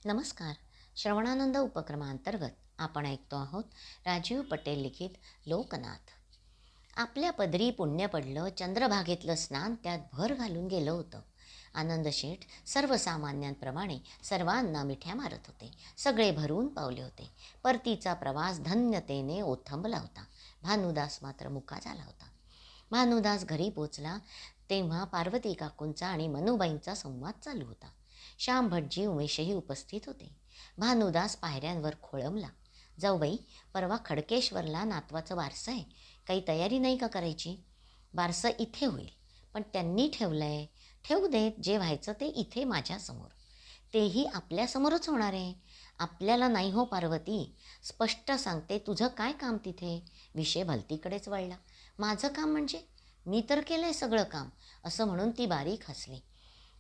नमस्कार. श्रवणानंद उपक्रमांतर्गत आपण ऐकतो आहोत राजीव पटेल लिखित लोकनाथ. आपल्या पदरी पुण्य पडलं, चंद्रभागेतलं स्नान त्यात भर घालून गेलं होतं. आनंद शेठ सर्वसामान्यांप्रमाणे सर्वांना मिठ्या मारत होते. सगळे भरून पावले होते. परतीचा प्रवास धन्यतेने ओथंबला होता. भानुदास मात्र मुका झाला होता. भानुदास घरी पोचला तेव्हा पार्वती काकूंचा आणि मनुबाईंचा संवाद चालू होता. श्याम भटजी उमेशही उपस्थित होते. भानुदास पायऱ्यांवर खोळंबला. जाऊबाई, परवा खडकेश्वरला नातवाचं बारसं आहे. काही तयारी नाही का करायची? बारसं इथे होईल, पण त्यांनी ठेवलंय. ठेवू देत, जे व्हायचं ते इथे माझ्यासमोर. तेही आपल्यासमोरच होणार आहे. आपल्याला नाही हो पार्वती, स्पष्ट सांगते. तुझं काय काम तिथे? विषय भलतीकडेच वळला. माझं काम म्हणजे? मी तर केलं आहे सगळं काम, असं म्हणून ती बारीक हसली.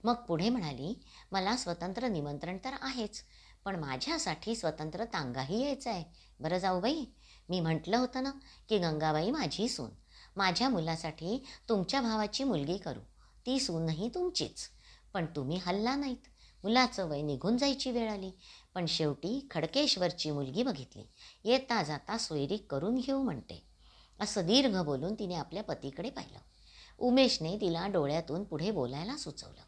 मग पुढे म्हणाली, मला स्वतंत्र निमंत्रण तर आहेच, पण माझ्यासाठी स्वतंत्र तांगाही यायचा आहे. बरं जाऊबाई, मी म्हटलं होतं ना की गंगाबाई माझी सून. माझ्या मुलासाठी तुमच्या भावाची मुलगी करू. ती सूनही तुमचीच. पण तुम्ही हल्ला नाहीत. मुलाचं वय निघून जायची वेळ आली, पण शेवटी खडकेश्वरची मुलगी बघितली. येता जाता सोयरी करून घेऊ म्हणते. असं दीर्घ बोलून तिने आपल्या पतीकडे पाहिलं. उमेशने तिला डोळ्यातून पुढे बोलायला सुचवलं.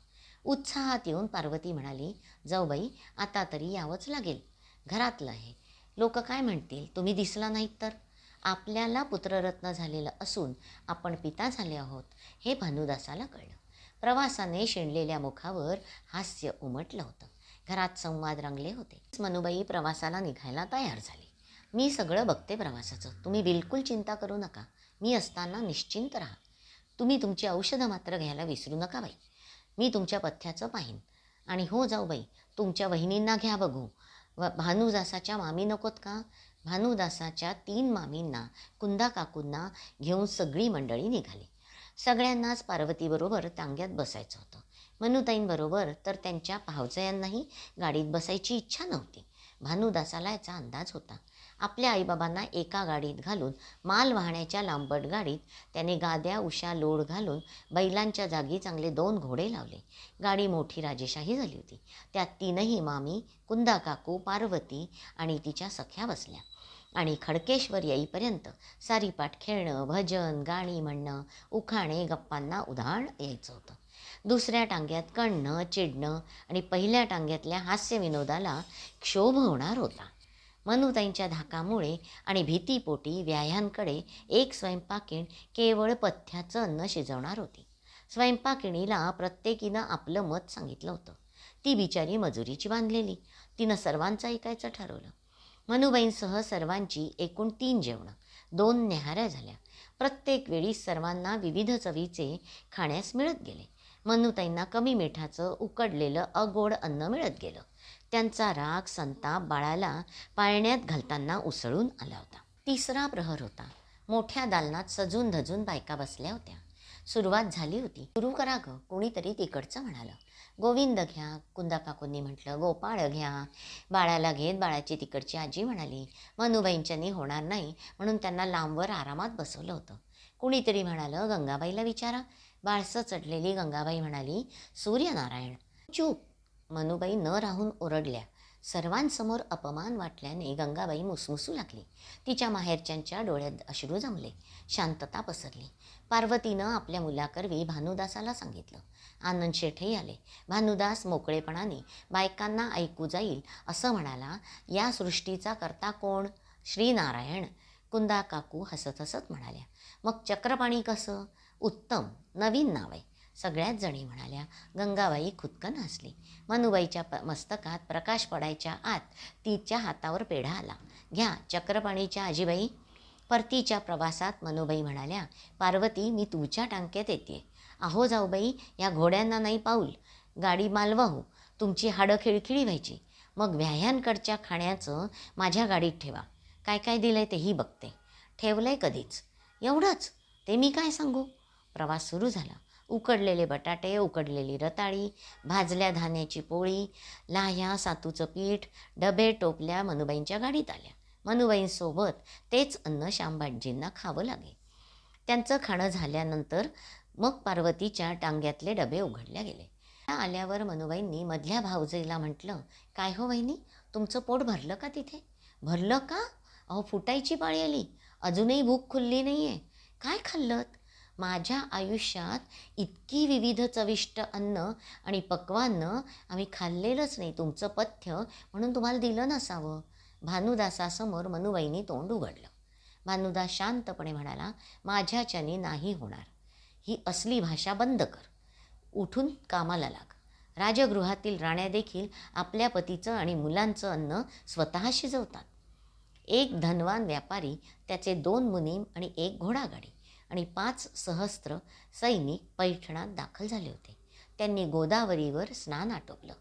उत्साहात येऊन पार्वती म्हणाली, जाऊबाई, आता तरी यावंच लागेल. घरातलं आहे. लोक काय म्हणतील तुम्ही दिसला नाहीत तर? आपल्याला पुत्ररत्न झालेलं असून आपण पिता झाले आहोत हे भानुदासाला कळलं. प्रवासाने शिणलेल्या मुखावर हास्य उमटलं होतं. घरात संवाद रंगले होते. मनुबाई प्रवासाला निघायला तयार झाली. मी सगळं बघते प्रवासाचं, तुम्ही बिलकुल चिंता करू नका. मी असताना निश्चिंत राहा. तुम्ही तुमची औषधं मात्र घ्यायला विसरू नका बाई. मी तुमच्या पथ्याचं पाहीन. आणि हो जाऊबाई, तुमच्या वहिनींना घ्या बघू. भानुदासाच्या मामी नकोत का? भानुदासाच्या 3 मामींना, कुंदा काकूंना घेऊन सगळी मंडळी निघाली. सगळ्यांनाच पार्वतीबरोबर टांग्यात बसायचं होतं. मनुताईंबरोबर तर त्यांच्या भावजयांनाही गाडीत बसायची इच्छा नव्हती. भानुदासाला याचा अंदाज होता. आपल्या आईबाबांना एका गाडीत घालून माल वाहण्याच्या लांबट गाडीत त्याने गाद्या उशा लोड घालून बैलांच्या जागी चांगले 2 घोडे लावले. गाडी मोठी राजेशाही झाली होती. त्यात 3ही मामी, कुंदा काकू, पार्वती आणि तिच्या सख्या बसल्या. आणि खडकेश्वर येईपर्यंत सारीपाट खेळणं, भजन, गाणी म्हणणं, उखाणे, गप्पांना उधाण यायचं होतं. दुसऱ्या टांग्यात कणणं, चिडणं आणि पहिल्या टांग्यातल्या हास्यविनोदाला क्षोभ होणार होता. मनुताईंच्या धाकामुळे आणि भीतीपोटी व्याह्यांकडे एक स्वयंपाकीण केवळ पथ्याचं अन्न शिजवणार होती. स्वयंपाकिणीला प्रत्येकीनं आपलं मत सांगितलं होतं. ती बिचारी मजुरीची बांधलेली. तिनं सर्वांचं ऐकायचं ठरवलं. मनुबाईंसह सर्वांची एकूण 3 जेवणं, 2 न्याहाऱ्या झाल्या. प्रत्येक वेळी सर्वांना विविध चवीचे खाण्यास मिळत गेले. मनुताईंना कमी मिठाचं उकडलेलं अगोड अन्न मिळत गेलं. त्यांचा राग, संताप बाळाला पाळण्यात घालताना उसळून आला होता. 3रा प्रहर होता. मोठ्या दालनात सजून धजून बायका बसल्या होत्या. सुरुवात झाली होती. सुरू करा गं, कोणीतरी तिकडचं म्हणालं. गोविंद घ्या, कुंदा काकूंनी म्हटलं. गोपाळ घ्या, बाळाला घेत बाळाची तिकडची आजी म्हणाली. मनुबाईंच्यानी होणार नाही म्हणून त्यांना लांबवर आरामात बसवलं होतं. कुणीतरी म्हणालं, गंगाबाईला विचारा. बाळसं चढलेली गंगाबाई म्हणाली, सूर्यनारायण. चूप. मनुबाई न राहून ओरडल्या. सर्वांसमोर अपमान वाटल्याने गंगाबाई मुसमुसू लागली. तिच्या माहेरच्यांच्या डोळ्यात अश्रू जमले. शांतता पसरली. पार्वतीनं आपल्या मुलाकरवी भानुदासाला सांगितलं. आनंद शेठही आले. भानुदास मोकळेपणाने बायकांना ऐकू जाईल असं म्हणाला, या सृष्टीचा करता कोण? श्रीनारायण. कुंदा काकू हसत हसत म्हणाल्या. मग चक्रपाणी कसं? उत्तम, नवीन नाव आहे. सगळ्याच जणी म्हणाल्या. गंगाबाई खुदकन हसली. मनुबाईच्या मस्तकात प्रकाश पडायच्या आत तिच्या हातावर पेढा आला. घ्या चक्रपाणीच्या आजीबाई. परतीच्या प्रवासात मनुबाई म्हणाल्या, पार्वती, मी तुमच्या टांक्यात येते. अहो जाऊबाई, या घोड्यांना नाही पाऊल. गाडी मालवा हो. तुमची हाडं खिळखिळी व्हायची. मग व्याह्यांकडच्या खाण्याचं माझ्या गाडीत ठेवा. काय काय दिलंय तेही बघते. ठेवलंय कधीच. एवढंच? ते मी काय सांगू. प्रवास सुरू झाला. उकडलेले बटाटे, उकडलेली रताळी, भाजल्या धान्याची पोळी, लाह्या, सातूचं पीठ, डबे टोपल्या मनुबाईंच्या गाडीत आल्या. मनुबाईंसोबत तेच अन्न श्यामबाजींना खावं लागे. त्यांचं खाणं झाल्यानंतर मग पार्वतीच्या टांग्यातले डबे उघडल्या गेले. आल्यावर मनुबाईंनी मधल्या भाऊजाईला म्हटलं, "काय हो वहिनी, तुमचं पोट भरलं का तिथे?" "भरलं का? अहो फुटायची पाळी आली. अजूनही भूक खुलली नाही आहे. काय खाल्लंत?" "माझ्या आयुष्यात इतकी विविध चविष्ट अन्न आणि पक्वान्न आम्ही खाल्लेलंच नाही. तुमचं पथ्य म्हणून तुम्हाला दिलं नसावं." भानुदासासमोर मनुबाईंनी तोंड उघडलं. भानुदास शांतपणे म्हणाला, "माझ्याच्याने नाही होणार. ही असली भाषा बंद कर. उठून कामाला लाग." राजगृहातील राण्या देखील आपल्या पतीचं आणि मुलांचं अन्न स्वतः शिजवतात. एक धनवान व्यापारी, त्याचे 2 मुनीम आणि 1 घोडागाडी आणि 5 सहस्त्र सैनिक पैठणात दाखल झाले होते. त्यांनी गोदावरीवर स्नान आटोपलं.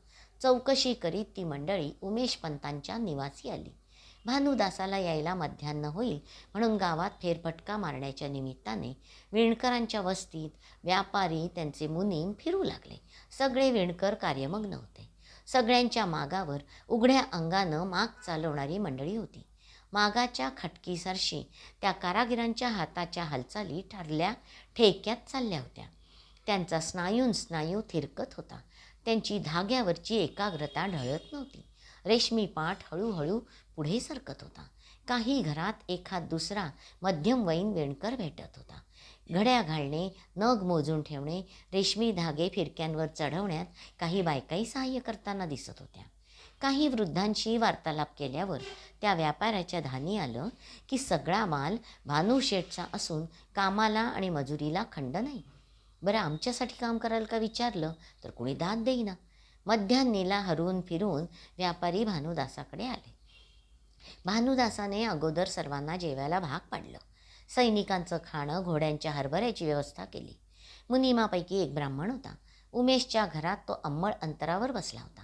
चौकशी करीत ती मंडळी उमेशपंतांच्या निवासी आली. भानुदासाला यायला मध्यान्ह होईल म्हणून गावात फेरफटका मारण्याच्या निमित्ताने विणकरांच्या वस्तीत व्यापारी, त्यांचे मुनीम फिरू लागले. सगळे विणकर कार्यमग्न होते. सगळ्यांच्या मागावर उघड्या अंगानं माग चालवणारी मंडळी होती. मागाच्या खटकीसारशी त्या कारागिरांच्या हाताच्या हालचाली ठरल्या ठेक्यात चालल्या होत्या. त्यांचा स्नायू थिरकत होता. त्यांची धाग्यावरची एकाग्रता ढळत नव्हती. रेशमी पाठ हळूहळू पुढे सरकत होता. काही घरात एखाद दुसरा मध्यमवयीन विणकर भेटत होता. घड्या घालणे, नग मोजून ठेवणे, रेशमी धागे फिरक्यांवर चढवण्यात काही बायकाही सहाय्य करताना दिसत होत्या. काही वृद्धांशी वार्तालाप केल्यावर त्या व्यापाऱ्याच्या ध्यानी आलं की सगळा माल भानुशेठचा असून कामाला आणि मजुरीला खंड नाही. बरं, आमच्यासाठी काम कराल का विचारलं तर कुणी दाद देईना. मध्यान्नीला हरून फिरून व्यापारी भानुदासाकडे आले. भानुदासाने अगोदर सर्वांना जेवायला भाग पाडलं. सैनिकांचं खाणं, घोड्यांच्या हरभऱ्याची व्यवस्था केली. मुनिमापैकी एक ब्राह्मण होता. उमेशच्या घरात तो अंमळ अंतरावर बसला होता.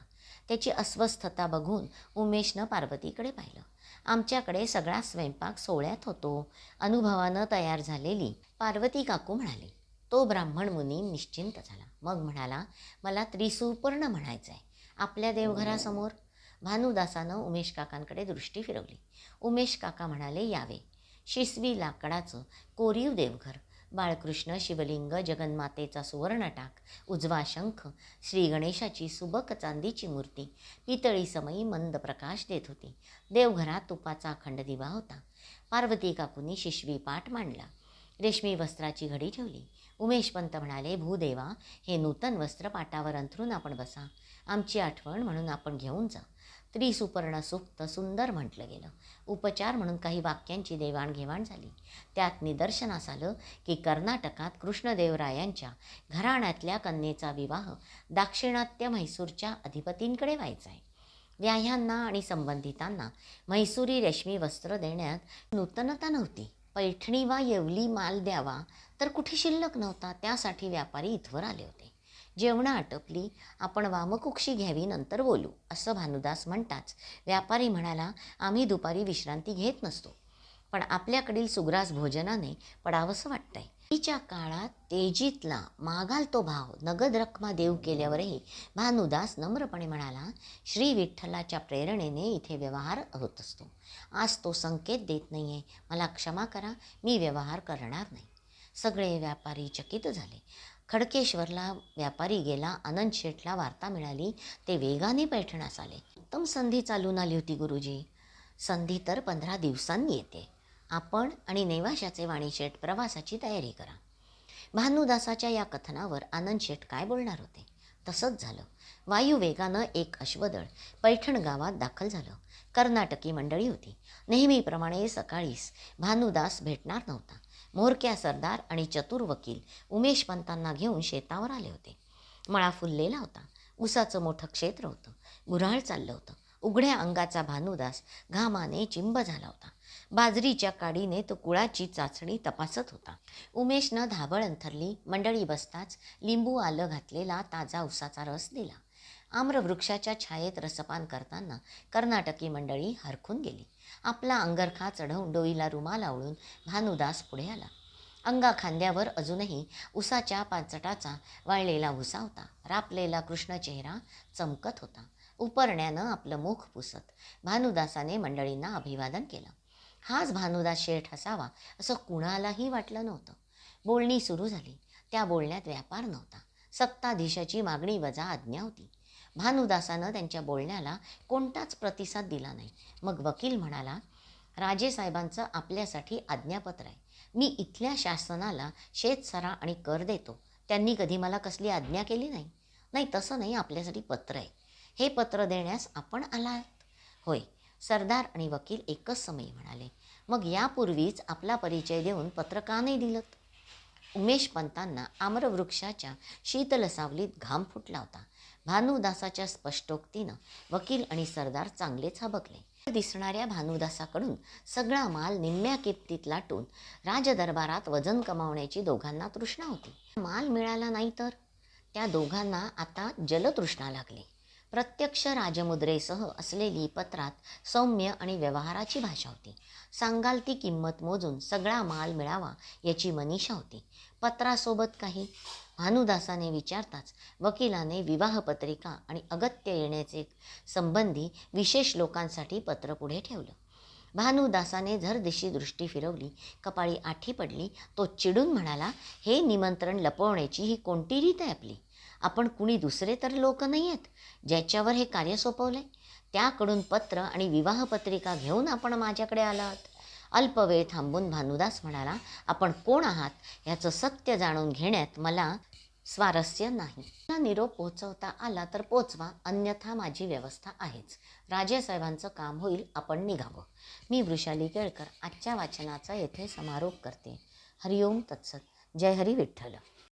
त्याची अस्वस्थता बघून उमेशनं पार्वतीकडे पाहिलं. "आमच्याकडे सगळा स्वयंपाक सोहळ्यात होतो." अनुभवानं तयार झालेली पार्वती काकू म्हणाली. तो ब्राह्मण मुनी निश्चिंत झाला. मग म्हणाला, "मला त्रिसूपर्ण म्हणायचं आहे आपल्या देवघरासमोर." भानुदासानं उमेश काकांकडे दृष्टी फिरवली. उमेश काका म्हणाले, "यावे." शिसवी लाकडाचं कोरीव देवघर, बाळकृष्ण, शिवलिंग, जगन्मातेचा सुवर्णटाक, उजवा शंख, श्री गणेशाची सुबक चांदीची मूर्ती पितळी समयी मंद प्रकाश देत होती. देवघरात तुपाचा अखंड दिवा होता. पार्वती काकूंनी शिशवी पाट मांडला. रेशमी वस्त्राची घडी ठेवली. उमेशपंत म्हणाले, "भूदेवा, हे नूतन वस्त्र पाटावर अंथरून आपण बसा. आमची आठवण म्हणून आपण घेऊन जा." त्रिसुपर्ण सूक्त सुंदर म्हटलं गेलं. उपचार म्हणून काही वाक्यांची देवाणघेवाण झाली. त्यात निदर्शनास आलं की कर्नाटकात कृष्णदेवरायांच्या घराण्यातल्या कन्येचा विवाह दाक्षिणात्य म्हैसूरच्या अधिपतींकडे व्हायचा आहे. व्याह्यांना आणि संबंधितांना म्हैसूरी रेशमी वस्त्र देण्यात नूतनता नव्हती. पैठणी वा येवली माल द्यावा तर कुठे शिल्लक नव्हता. त्यासाठी व्यापारी इथवर आले होते. जेवणं आटपली, आपण वामकुक्षी घ्यावी, नंतर बोलू, असं भानुदास म्हणताच व्यापारी म्हणाला, "आम्ही दुपारी विश्रांती घेत नसतो, पण आपल्याकडील सुग्रास भोजनाने पडावंसं वाटतंय." तिच्या काळात तेजीतला मागाल तो भाव नगद रकमा देऊ केल्यावरही भानुदास नम्रपणे म्हणाला, "श्री विठ्ठलाच्या प्रेरणेने इथे व्यवहार होत असतो. आज तो संकेत देत नाही आहे. मला क्षमा करा, मी व्यवहार करणार नाही." सगळे व्यापारी चकित झाले. खडकेश्वरला व्यापारी गेला. आनंद शेठला वार्ता मिळाली. ते वेगाने पैठणास आले. उत्तम संधी चालून आली होती गुरुजी. संधी तर 15 दिवसांनी येते. आपण आणि नेवाशाचे वाणीशेठ प्रवासाची तयारी करा. भानुदासाच्या या कथनावर आनंद शेठ काय बोलणार होते? तसंच झालं. वायुवेगानं एक अश्वदळ पैठण गावात दाखल झालं. कर्नाटकी मंडळी होती. नेहमीप्रमाणे सकाळीच भानुदास भेटणार नव्हता. म्होरक्या सरदार आणि चतुर वकील उमेशपंतांना घेऊन शेतावर आले होते. मळा फुललेला होता. ऊसाचं मोठं क्षेत्र होतं. गुऱ्हाळ चाललं होतं. उघड्या अंगाचा भानुदास घामाने चिंब झाला होता. बाजरीच्या काडीने तो कुळाची चाचणी तपासत होता. उमेशनं धाबळ अंथरली. मंडळी बसताच लिंबू आलं घातलेला ताजा ऊसाचा रस दिला. आम्रवृक्षाच्या छायेत रसपान करताना कर्नाटकी मंडळी हरखून गेली. आपला अंगरखा चढवून डोईला रुमाल आवळून भानुदास पुढे आला. अंगा खांद्यावर अजूनही उसाच्या पाचटाचा वाळलेला भुसा होता. रापलेला कृष्ण चेहरा चमकत होता. उपरण्यानं आपलं मुख पुसत भानुदासाने मंडळींना अभिवादन केलं. हाच भानुदास शेठ असावा असं कुणालाही वाटलं नव्हतं. बोलणी सुरू झाली. त्या बोलण्यात व्यापार नव्हता. सत्ताधीशाची मागणी वजा आज्ञा होती. भानुदासानं त्यांच्या बोलण्याला कोणताच प्रतिसाद दिला नाही. मग वकील म्हणाला, राजेसाहेबांचं आपल्यासाठी आज्ञापत्र आहे. मी इथल्या शासनाला शेतसारा आणि कर देतो. त्यांनी कधी मला कसली आज्ञा केली नाही. नाही, तसं नाही, आपल्यासाठी पत्र आहे. हे पत्र देण्यास आपण आलात? होय. सरदार आणि वकील एकच समयी म्हणाले. मग यापूर्वीच आपला परिचय देऊन पत्र का नाही दिलं? उमेश पंतांना आम्रवृक्षाच्या शीतल सावलीत घाम फुटला होता. भानुदासाच्या स्पष्टोक्तीनं वकील आणि सरदार चांगलेच हबकले. दिसणाऱ्या भानुदासाकडून सगळा माल निम्म्या किमतीत लाटून राजदरबारात वजन कमावण्याची दोघांना तृष्णा होती. माल मिळाला नाही तर त्या दोघांना आता जलतृष्णा लागली. प्रत्यक्ष राजमुद्रेसह असलेली पत्रात सौम्य आणि व्यवहाराची भाषा होती. सांगाल ती किंमत मोजून सगळा माल मिळावा याची मनीषा होती. पत्रासोबत काही? भानुदासाने विचारताच वकिलाने विवाहपत्रिका आणि अगत्य येण्याचे संबंधी विशेष लोकांसाठी पत्र पुढे ठेवलं. भानुदासाने झरदिशी दृष्टी फिरवली, कपाळी आठी पडली. तो चिडून म्हणाला, हे निमंत्रण लपवण्याची ही कोणती रीत आहे आपली? आपण कुणी दुसरे तर लोक नाही आहेत ज्याच्यावर हे कार्य सोपवलंय? त्याकडून पत्र आणि विवाहपत्रिका घेऊन आपण माझ्याकडे आलात? अल्पवेळ थांबून भानुदास म्हणाला, आपण कोण आहात याचं सत्य जाणून घेण्यात मला स्वारस्य नाही. हा निरोप पोहोचवता आला तर पोचवा, अन्यथा माझी व्यवस्था आहेच. राजेसाहेबांचं काम होईल, आपण निघावं. मी वृषाली केळकर आजच्या वाचनाचा येथे समारोप करते. हरिओम तत्सत. जय हरी विठ्ठल.